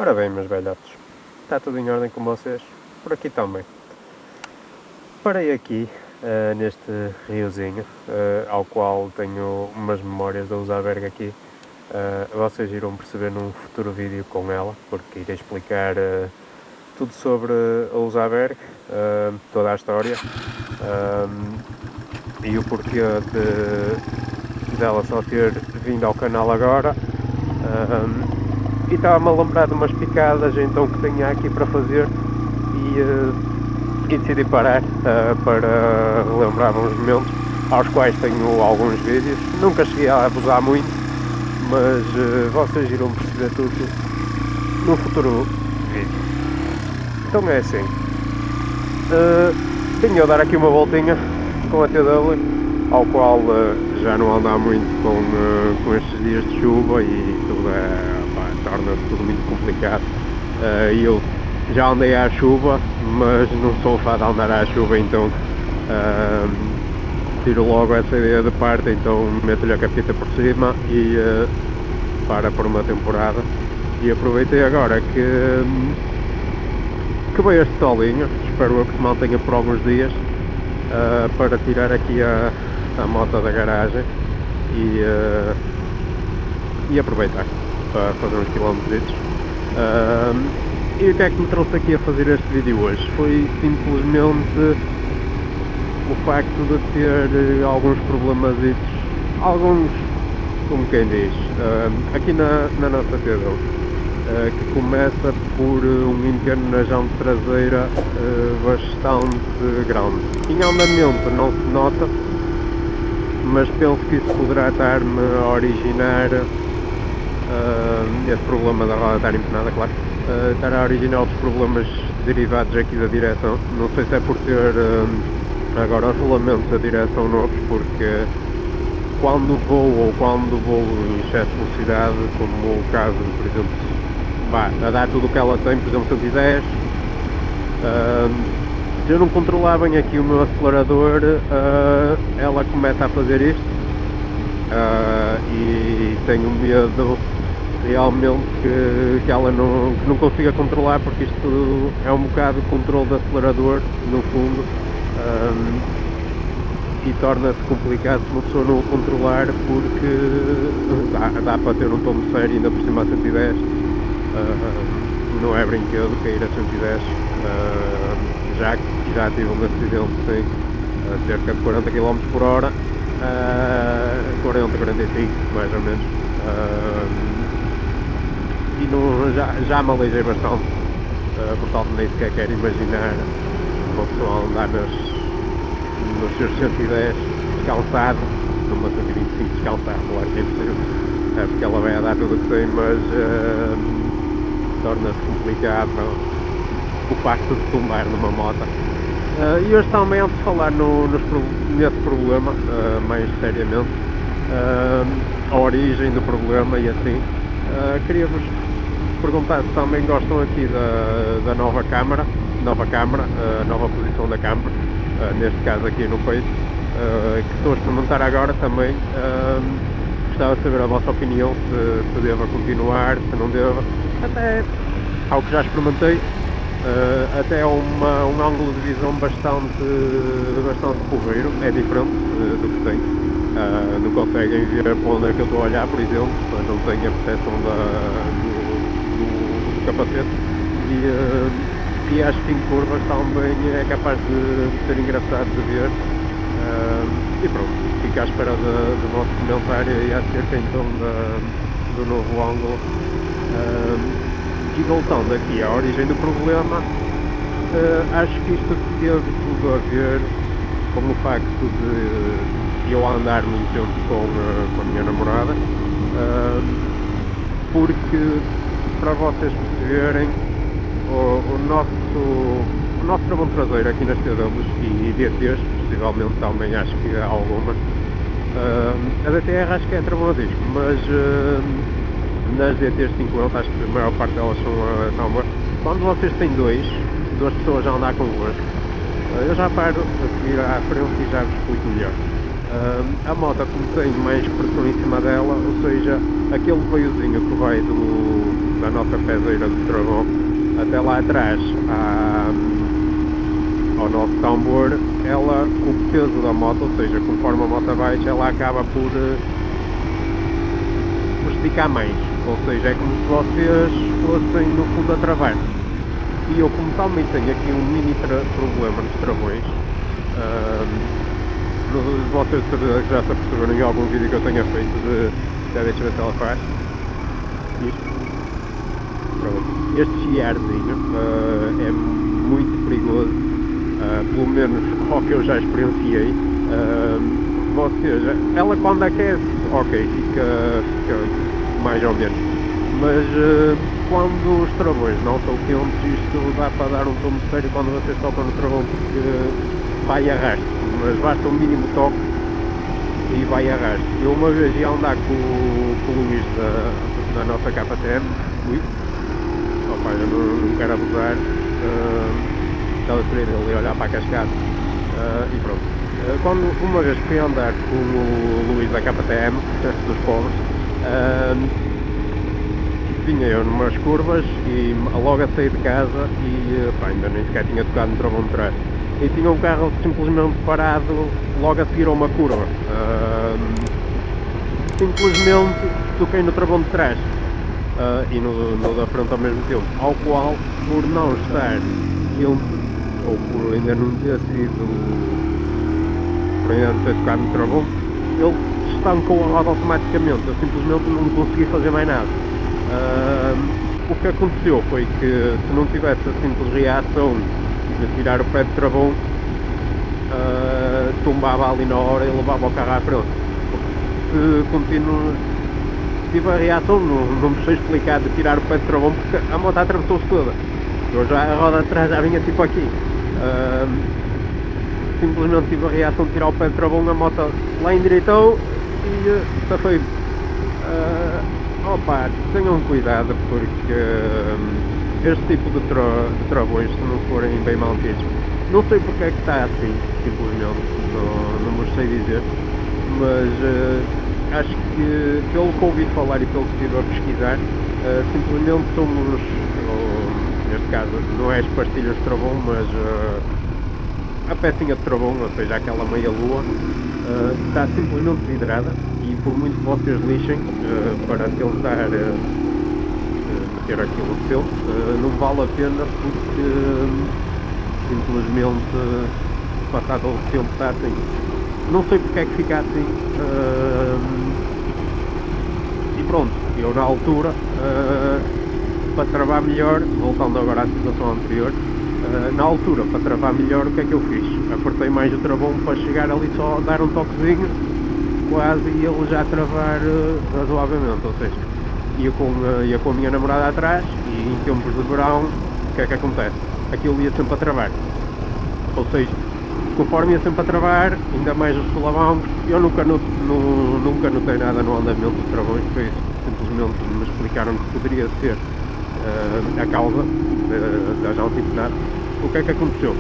Ora bem, meus velhotes, está tudo em ordem com vocês? Por aqui também. Parei aqui, neste riozinho, ao qual tenho umas memórias da Usaberg aqui. Vocês irão perceber num futuro vídeo com ela, porque irei explicar tudo sobre a Usaberg, toda a história, e o porquê dela só ter vindo ao canal agora. E estava-me a lembrar de umas picadas então que tinha aqui para fazer e decidi parar para lembrar uns momentos aos quais tenho alguns vídeos. Nunca cheguei a abusar muito, mas vocês irão perceber tudo num futuro vídeo. Então é assim, vim eu dar aqui uma voltinha com a TW, ao qual já não anda muito com estes dias de chuva e tudo torna-se tudo muito complicado. Eu já andei à chuva, mas não sou fã de andar à chuva, então tiro logo essa ideia de parte, então meto-lhe a capita por cima e para por uma temporada. E aproveitei agora que veio este solinho, espero eu que se mantenha por alguns dias, para tirar aqui a moto da garagem e aproveitar para fazer uns quilómetros. E o que é que me trouxe aqui a fazer este vídeo hoje? Foi simplesmente o facto de ter alguns problemasitos, alguns, como quem diz, aqui na nossa TW, que começa por um interno na jante traseira bastante grande. Em andamento não se nota, mas penso que isso poderá estar-me a originar esse problema da roda estar empenada, claro, estar a originar outros problemas derivados aqui da direção. Não sei se é por ter agora os rolamentos da direção novos, porque quando vou em excesso de velocidade, como o caso, por exemplo, a dar tudo o que ela tem, por exemplo 110, se eu não controlar bem aqui o meu acelerador, ela começa a fazer isto, e tenho medo realmente que ela não consiga controlar, porque isto é um bocado de controle de acelerador no fundo, e torna-se complicado se uma pessoa não o controlar, porque dá para ter um tom de série ainda por cima a 110, não é brinquedo cair a 110, já tive um acidente sim, a cerca de 40 km por hora, 40, 45 mais ou menos, e já me aleijei bastante, portanto nem sequer quero imaginar uma pessoa andar nos seus 110 descalçado, numa 125 descalçado, claro que é possível, porque ela vai a dar tudo o que tem, mas torna-se complicado o facto de tombar numa moto. E hoje também, antes de falar nesse problema, mais seriamente, a origem do problema e assim, queria-vos perguntar se também gostam aqui da nova câmara, nova posição da câmara, neste caso aqui no peito, que estou a experimentar agora também. Gostava de saber a vossa opinião, se deva continuar, se não deva, até ao que já experimentei, até um ângulo de visão bastante porreiro, é diferente do que tem. Não conseguem ver para onde é que eu estou a olhar, por exemplo, mas não tenho a percepção do capacete, e acho que em curvas também é capaz de ser engraçado de ver. E pronto, fico à espera do vosso comentário e acerca então do novo ângulo. E voltando aqui à origem do problema, acho que isto teve tudo a ver com o facto de eu andar muito tempo com a minha namorada, porque, para vocês perceberem, o nosso travão traseiro aqui nas TWs e DTs, possivelmente também acho que há algumas, a DTR acho que é travão a disco, mas nas DTs 50 acho que a maior parte delas são boas. Quando vocês têm duas pessoas a andar convosco, eu já paro a seguir à frente e já vos explico melhor. A moto, como tem mais pressão em cima dela, ou seja, aquele veiozinho que vai da nossa peseira de travão até lá atrás ao nosso tambor, ela, com o peso da moto, ou seja, conforme a moto baixa, ela acaba por esticar mais, ou seja, é como se vocês fossem no fundo a travar. E eu, como também tenho aqui um mini problema nos travões, vocês já se aperceberam em algum vídeo que eu tenha feito de... deixa eu ver se ela faz isto. Pronto. Este chiarzinho é muito perigoso, pelo menos ao que eu já experienciei. Ou seja, ela quando aquece, ok, fica mais ou menos, mas quando os travões não estão quentes, isto dá para dar um tombo sério quando vocês tocam no travão, porque vai a arrasto, mas basta um mínimo toque e vai a arrasto. Eu uma vez ia andar com o Luís da nossa KTM, opa, eu não quero abusar, estava a querer ele olhar para a cascata, e pronto. Quando uma vez fui andar com o Luís da KTM, dos pobres, vinha eu numas curvas e logo a sair de casa e pá, ainda nem sequer tinha tocado no travão de trás. E tinha um carro simplesmente parado logo a seguir a uma curva. Simplesmente toquei no travão de trás e no da frente ao mesmo tempo, ao qual, por não estar quente, ou por ainda não ter sido, por ainda não ter tocado no travão, ele estancou a roda automaticamente. Eu simplesmente não consegui fazer mais nada. O que aconteceu foi que, se não tivesse a simples reação de tirar o pé de travão, tombava ali na hora e levava o carro à frente. Se tive a reação, não me sei explicar, de tirar o pé de travão, porque a moto atravessou-se toda. Eu já, a roda de trás já vinha tipo aqui. Simplesmente tive a reação de tirar o pé de travão, a moto lá endireitou e safei-me. Opa, tenham cuidado, porque este tipo de travões, se não forem bem mantidos, não sei porque é que está assim, simplesmente, não vos sei dizer, mas acho que, pelo que ouvi falar e pelo que estive a pesquisar, simplesmente somos, neste caso, não é as pastilhas de travão, mas a pecinha de travão, ou seja, aquela meia lua, está simplesmente vidrada. E por muito que vocês lixem para tentar meter aquilo no seu, não vale a pena, porque simplesmente passado o tempo está assim. Não sei porque é que fica assim, e pronto, eu na altura, para travar melhor, voltando agora à situação anterior, na altura, para travar melhor, o que é que eu fiz? Apertei mais o travão para chegar ali, só dar um toquezinho, quase, e ele já travar razoavelmente, ou seja, ia com a minha namorada atrás, e em tempos de verão, o que é que acontece? Aquilo ia sempre a travar, ou seja, conforme ia sempre a travar, ainda mais os solavancos, eu nunca notei nada no andamento dos travões, foi simplesmente me explicaram que poderia ser a causa da janticidade. O que é que aconteceu?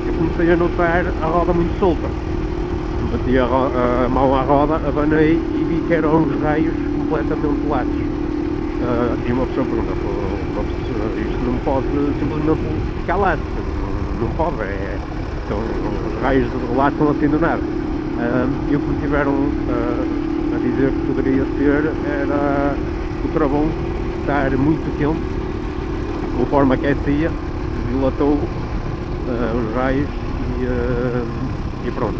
Eu comecei a notar a roda muito solta. Bati a mão à roda, abanei e vi que eram uns raios completamente latos. E uma pessoa pergunta, isto não pode simplesmente ficar lato, não pode, então, os raios de lato estão assim do nada. E o que me tiveram a dizer que poderia ser era o travão estar muito quente, conforme aquecia, dilatou os raios e pronto.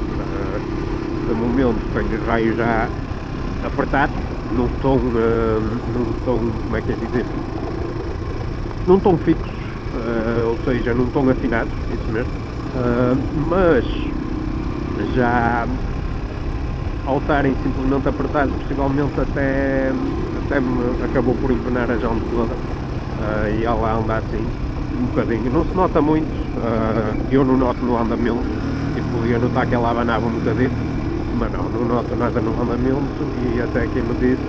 De momento tenho os raios já apertados, não estão, como é que é dizer, não estão fixos, ou seja, não estão afinados, isso mesmo, mas já ao estarem simplesmente apertados, possivelmente até me acabou por empenar a jante toda, e ela anda assim um bocadinho, não se nota muito, eu não noto no andamento, e podia notar que ela abanava um bocadinho, mas não noto nada no andamento, e até quem me disse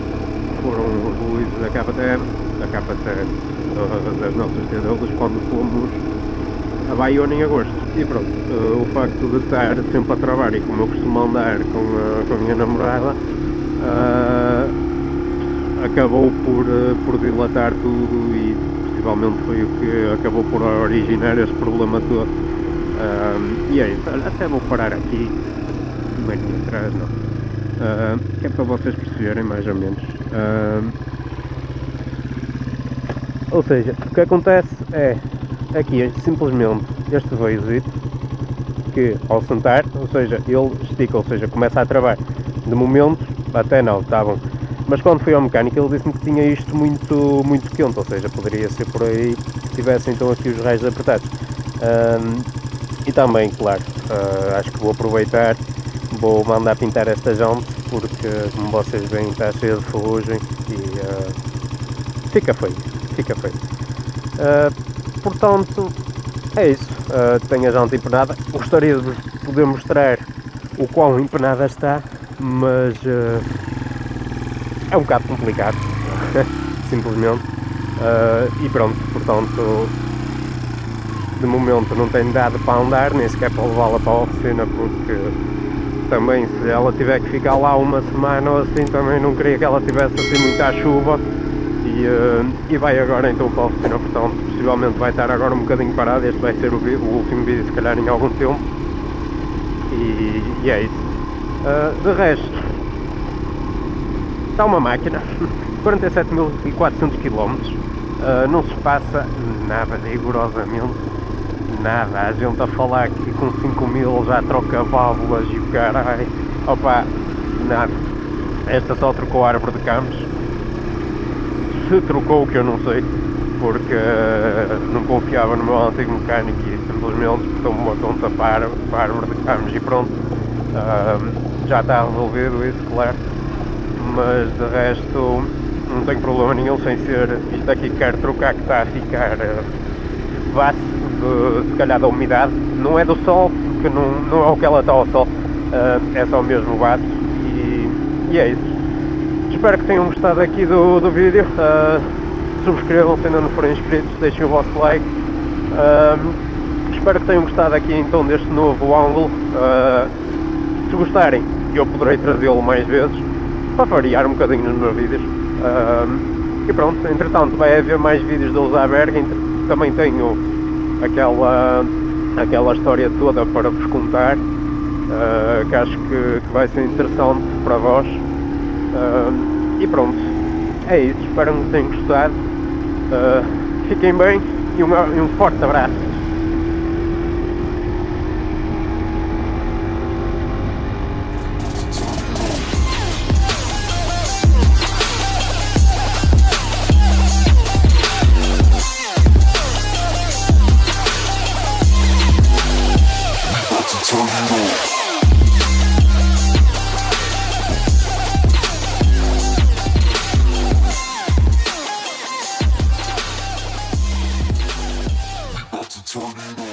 foram os Luís da KTM, das nossas TDLs, quando fomos a Baiona em agosto. E pronto, o facto de estar sempre a travar, e como eu costumo andar com a minha namorada, acabou por dilatar tudo e possivelmente foi o que acabou por originar este problema todo. E é isso, olha, até vou parar aqui, meio atrás não, que é para vocês perceberem mais ou menos. Ou seja, o que acontece é, aqui simplesmente este veizito, que ao sentar, ou seja, ele estica, ou seja, começa a travar. De momento, até não, está bom. Mas quando fui ao mecânico ele disse-me que tinha isto muito quente, ou seja, poderia ser por aí que tivesse então aqui os raios apertados. E também, claro, acho que vou aproveitar, vou mandar pintar esta junta, porque como vocês veem está cheia de ferrugem e fica feio, fica feio. Portanto, é isso, tenho a junta empenada, gostaria de vos poder mostrar o quão empenada está, mas é um bocado complicado, simplesmente, e pronto, portanto, de momento não tenho dado para andar, nem sequer para levá-la para a oficina, porque também se ela tiver que ficar lá uma semana ou assim, também não queria que ela tivesse assim muita chuva, e vai agora então para a oficina, portanto, possivelmente vai estar agora um bocadinho parado, este vai ser o último vídeo se calhar em algum tempo, e é isso. De resto, está uma máquina, 47.400 km, não se passa nada, rigorosamente nada. A gente a falar que com 5.000 já troca válvulas e o caralho, opa, nada. Esta só trocou a árvore de campos, se trocou que eu não sei, porque não confiava no meu antigo mecânico e simplesmente botou-me uma conta para a árvore de campos e pronto. Já está resolvido isso, claro, mas de resto não tenho problema nenhum sem ser isto aqui que quero trocar, que está a ficar base se calhar da umidade, não é do sol, porque não é o que ela está ao sol, é só mesmo o base e é isso. Espero que tenham gostado aqui do vídeo, subscrevam se ainda não forem inscritos, deixem o vosso like. Espero que tenham gostado aqui então deste novo ângulo. Se gostarem, eu poderei trazê-lo mais vezes, para variar um bocadinho nos meus vídeos. E pronto, entretanto vai haver mais vídeos da Usaberg, também tenho aquela história toda para vos contar, que acho que vai ser interessante para vós. E pronto, é isso, espero que tenham gostado. Fiquem bem e um forte abraço. Tornado.